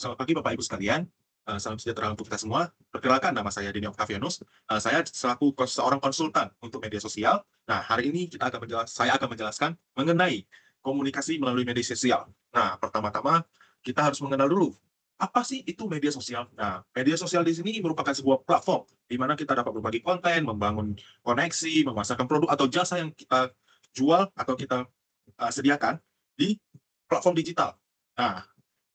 Selamat pagi Bapak Ibu sekalian, salam sejahtera untuk kita semua. Perkenalkan nama saya Denny Octavianus, saya selaku seorang konsultan untuk media sosial. Nah, hari ini saya akan menjelaskan mengenai komunikasi melalui media sosial. Nah, pertama-tama kita harus mengenal dulu, apa sih itu media sosial? Nah, media sosial di sini merupakan sebuah platform di mana kita dapat berbagi konten, membangun koneksi, memasarkan produk atau jasa yang kita jual atau kita sediakan di platform digital. Nah,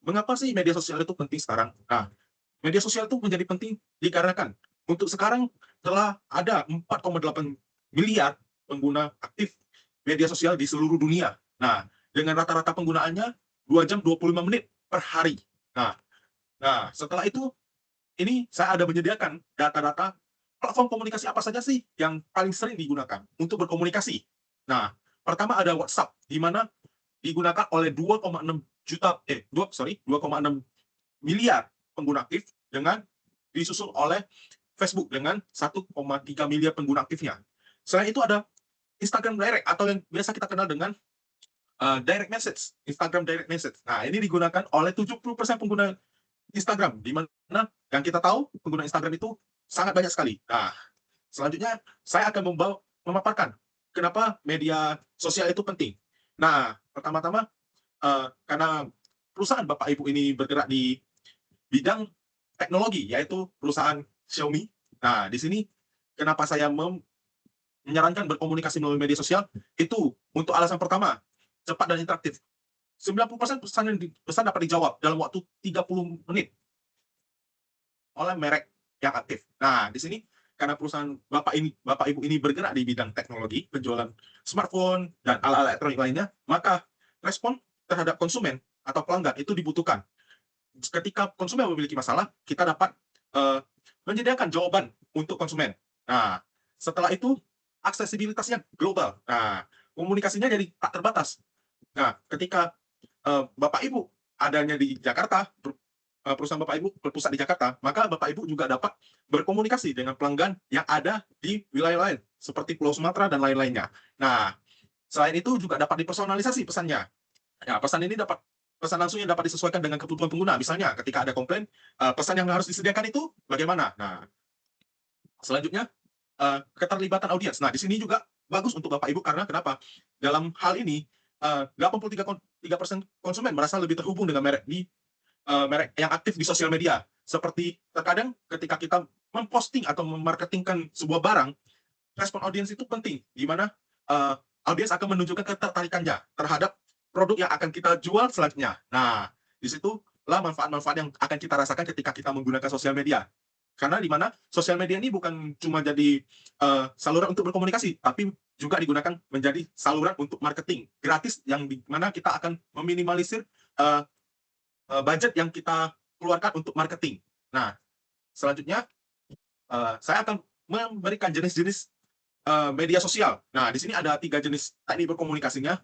mengapa sih media sosial itu penting sekarang? Nah, media sosial itu menjadi penting dikarenakan untuk sekarang telah ada 4,8 miliar pengguna aktif media sosial di seluruh dunia. Nah, dengan rata-rata penggunaannya 2 jam 25 menit per hari. Nah, setelah itu ini saya ada menyediakan data-data platform komunikasi apa saja sih yang paling sering digunakan untuk berkomunikasi. Nah, pertama ada WhatsApp, di mana digunakan oleh 2,6 juta, 2,6 miliar pengguna aktif dengan disusul oleh Facebook dengan 1,3 miliar pengguna aktifnya. Selain itu ada Instagram Direct atau yang biasa kita kenal dengan direct message, Instagram direct message. Nah, ini digunakan oleh 70% pengguna Instagram, di mana yang kita tahu pengguna Instagram itu sangat banyak sekali. Nah, selanjutnya saya akan memaparkan kenapa media sosial itu penting. Nah, pertama-tama karena perusahaan Bapak Ibu ini bergerak di bidang teknologi, yaitu perusahaan Xiaomi. Nah, di sini kenapa saya menyarankan berkomunikasi melalui media sosial, itu untuk alasan pertama, cepat dan interaktif. 90% pesan dapat dijawab dalam waktu 30 menit oleh merek yang aktif. Nah, di sini karena perusahaan Bapak Ibu ini bergerak di bidang teknologi, penjualan smartphone dan alat elektronik lainnya, maka respon terhadap konsumen atau pelanggan itu dibutuhkan. Ketika konsumen memiliki masalah, kita dapat uh, menyediakan jawaban untuk konsumen. Nah, setelah itu aksesibilitasnya global. Nah, komunikasinya jadi tak terbatas. Nah, ketika Bapak Ibu adanya di Jakarta, perusahaan Bapak Ibu berpusat di Jakarta, maka Bapak Ibu juga dapat berkomunikasi dengan pelanggan yang ada di wilayah lain, seperti Pulau Sumatera dan lain-lainnya. Nah, selain itu juga dapat dipersonalisasi pesannya. Ya, pesan langsung yang dapat disesuaikan dengan kebutuhan pengguna. Misalnya, ketika ada komplain, pesan yang harus disediakan itu bagaimana? Nah, selanjutnya, keterlibatan audiens. Nah, di sini juga bagus untuk Bapak Ibu karena kenapa? Dalam hal ini, 83% konsumen merasa lebih terhubung dengan merek yang aktif di sosial media. Seperti terkadang ketika kita memposting atau memarketingkan sebuah barang, respon audiens itu penting, di mana audiens akan menunjukkan ketertarikannya terhadap produk yang akan kita jual selanjutnya. Nah, di situlah manfaat-manfaat yang akan kita rasakan ketika kita menggunakan sosial media. Karena di mana sosial media ini bukan cuma jadi saluran untuk berkomunikasi, tapi juga digunakan menjadi saluran untuk marketing gratis yang di mana kita akan meminimalisir uh, budget yang kita keluarkan untuk marketing. Nah, selanjutnya saya akan memberikan jenis-jenis media sosial. Nah, di sini ada 3 jenis teknik berkomunikasinya.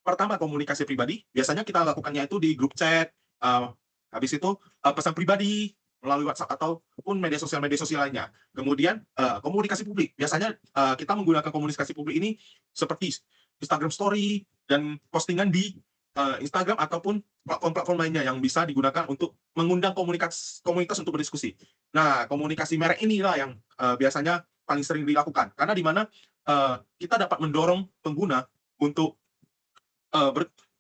Pertama, komunikasi pribadi. Biasanya kita lakukannya itu di grup chat, habis itu pesan pribadi melalui WhatsApp ataupun media sosial lainnya. Kemudian komunikasi publik. Biasanya kita menggunakan komunikasi publik ini seperti Instagram Story dan postingan di Instagram ataupun platform-platform lainnya yang bisa digunakan untuk mengundang komunitas untuk berdiskusi. Nah, komunikasi merek inilah yang biasanya paling sering dilakukan. Karena di mana kita dapat mendorong pengguna untuk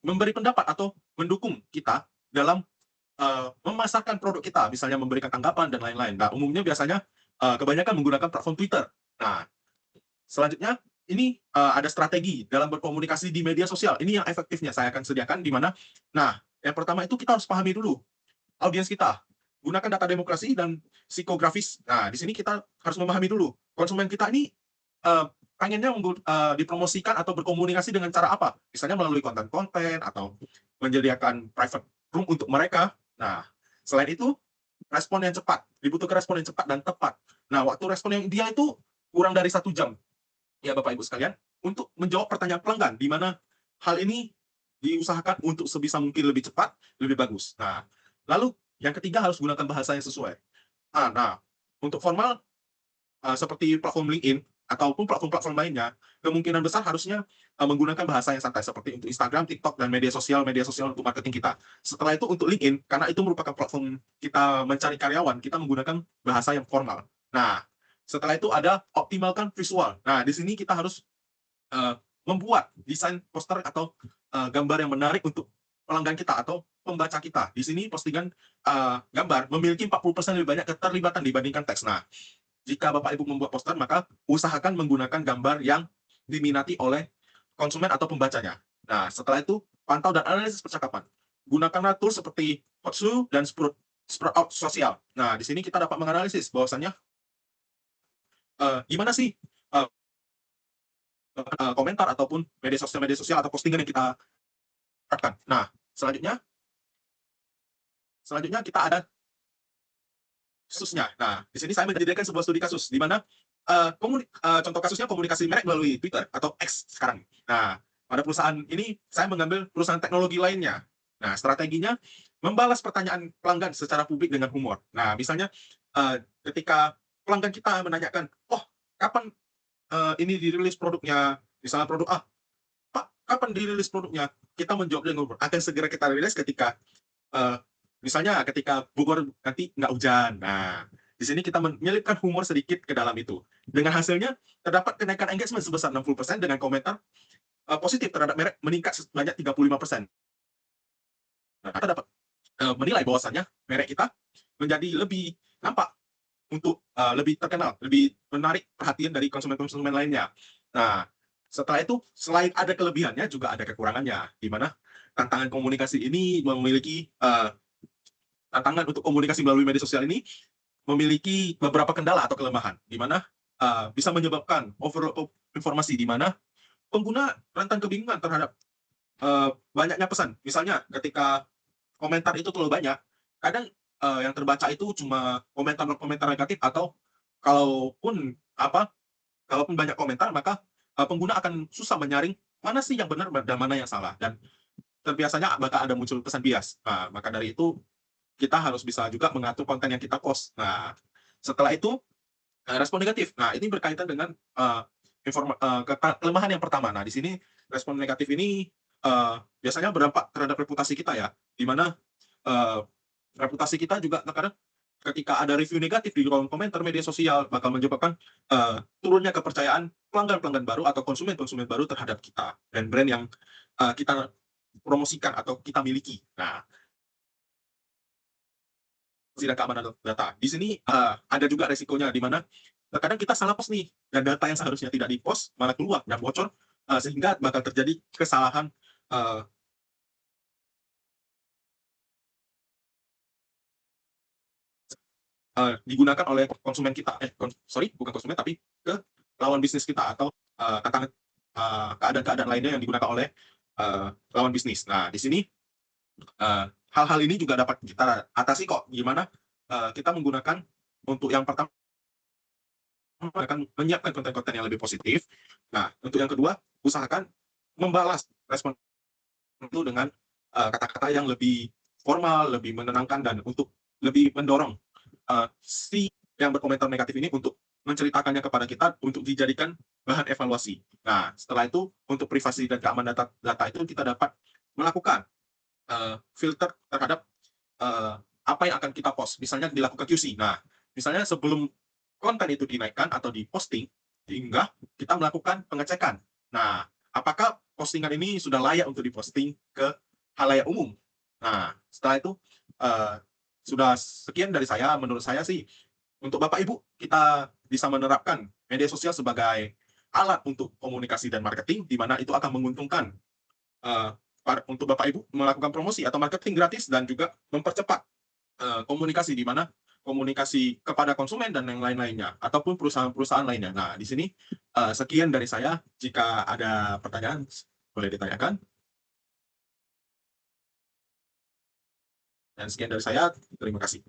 memberi pendapat atau mendukung kita dalam memasarkan produk kita, misalnya memberikan tanggapan dan lain-lain. Nah, umumnya biasanya kebanyakan menggunakan platform Twitter. Nah, selanjutnya ini ada strategi dalam berkomunikasi di media sosial. Ini yang efektifnya saya akan sediakan di mana. Nah, yang pertama itu kita harus pahami dulu audiens kita. Gunakan data demokrasi dan psikografis. Nah, di sini kita harus memahami dulu konsumen kita ini pengennya dipromosikan atau berkomunikasi dengan cara apa? Misalnya melalui konten-konten atau menyediakan private room untuk mereka. Nah, selain itu respon yang cepat, dibutuhkan respon yang cepat dan tepat. Nah, waktu respon yang ideal itu kurang dari 1 jam, ya Bapak Ibu sekalian, untuk menjawab pertanyaan pelanggan, di mana hal ini diusahakan untuk sebisa mungkin lebih cepat, lebih bagus. Nah, lalu yang ketiga harus gunakan bahasa yang sesuai. Nah, untuk formal seperti platform LinkedIn, ataupun platform-platform lainnya, kemungkinan besar harusnya menggunakan bahasa yang santai seperti untuk Instagram, TikTok, dan media sosial untuk marketing kita. Setelah itu untuk LinkedIn, karena itu merupakan platform kita mencari karyawan, kita menggunakan bahasa yang formal. Nah, setelah itu ada optimalkan visual. Nah, di sini kita harus uh, membuat desain poster atau gambar yang menarik untuk pelanggan kita atau pembaca kita. Di sini postingan gambar memiliki 40% lebih banyak keterlibatan dibandingkan teks. Nah, jika Bapak Ibu membuat poster, maka usahakan menggunakan gambar yang diminati oleh konsumen atau pembacanya. Nah, setelah itu, pantau dan analisis percakapan. Gunakanlah tools seperti Hotsu dan Sprout Sosial. Nah, di sini kita dapat menganalisis bahwasannya gimana sih komentar ataupun media sosial atau postingan yang kita terapkan. Nah, selanjutnya kita ada kasusnya. Nah, di sini saya menjadikan sebuah studi kasus di mana contoh kasusnya komunikasi merek melalui Twitter atau X sekarang. Nah, pada perusahaan ini saya mengambil perusahaan teknologi lainnya. Nah, strateginya membalas pertanyaan pelanggan secara publik dengan humor. Nah, misalnya ketika pelanggan kita menanyakan, "Oh, kapan ini dirilis produknya?" Misalnya produk A, "Pak, kapan dirilis produknya?" Kita menjawab dengan humor. Akan segera kita rilis ketika misalnya ketika Bogor nanti nggak hujan. Nah, di sini kita menyelipkan humor sedikit ke dalam itu. Dengan hasilnya, terdapat kenaikan engagement sebesar 60% dengan komentar positif terhadap merek meningkat sebanyak 35%. Nah, kita dapat menilai bahwasannya merek kita menjadi lebih nampak untuk lebih terkenal, lebih menarik perhatian dari konsumen-konsumen lainnya. Nah, setelah itu, selain ada kelebihannya, juga ada kekurangannya, di mana tantangan komunikasi ini memiliki tantangan untuk komunikasi melalui media sosial ini memiliki beberapa kendala atau kelemahan, di mana bisa menyebabkan overload informasi, di mana pengguna rentan kebingungan terhadap banyaknya pesan. Misalnya, ketika komentar itu terlalu banyak, kadang yang terbaca itu cuma komentar-komentar negatif, atau kalaupun apa, kalaupun banyak komentar, maka pengguna akan susah menyaring mana sih yang benar dan mana yang salah, dan terbiasanya bakal ada muncul pesan bias. Nah, maka dari itu kita harus bisa juga mengatur konten yang kita post. Nah, setelah itu respon negatif. Nah, ini berkaitan dengan kelemahan yang pertama. Nah, di sini respon negatif ini biasanya berdampak terhadap reputasi kita ya, di mana uh, reputasi kita juga terkadang ketika ada review negatif di kolom komentar media sosial bakal menyebabkan turunnya kepercayaan pelanggan-pelanggan baru atau konsumen-konsumen baru terhadap kita dan brand yang kita promosikan atau kita miliki. Nah, dan keamanan data. Di sini ada juga resikonya, di mana terkadang kita salah post nih, dan data yang seharusnya tidak di-post malah keluar dan bocor, sehingga bakal terjadi kesalahan uh, digunakan oleh konsumen kita, bukan konsumen tapi ke lawan bisnis kita, atau tantangan keadaan-keadaan lainnya yang digunakan oleh lawan bisnis. Nah, di sini hal-hal ini juga dapat kita atasi kok. Gimana kita menggunakan, untuk yang pertama akan menyiapkan konten-konten yang lebih positif. Nah, untuk yang kedua, usahakan membalas respon itu dengan kata-kata yang lebih formal, lebih menenangkan, dan untuk lebih mendorong si yang berkomentar negatif ini untuk menceritakannya kepada kita untuk dijadikan bahan evaluasi. Nah, setelah itu untuk privasi dan keamanan data itu kita dapat melakukan filter terhadap apa yang akan kita post. Misalnya dilakukan QC. Nah, misalnya sebelum konten itu dinaikkan atau diposting, diunggah, kita melakukan pengecekan. Nah, apakah postingan ini sudah layak untuk diposting ke halayak umum? Nah, setelah itu sudah sekian dari saya. Menurut saya sih, untuk Bapak Ibu, kita bisa menerapkan media sosial sebagai alat untuk komunikasi dan marketing, di mana itu akan menguntungkan uh, untuk Bapak Ibu melakukan promosi atau marketing gratis, dan juga mempercepat komunikasi, di mana komunikasi kepada konsumen dan yang lain-lainnya, ataupun perusahaan-perusahaan lainnya. Nah, di sini sekian dari saya. Jika ada pertanyaan, boleh ditanyakan. Dan sekian dari saya. Terima kasih.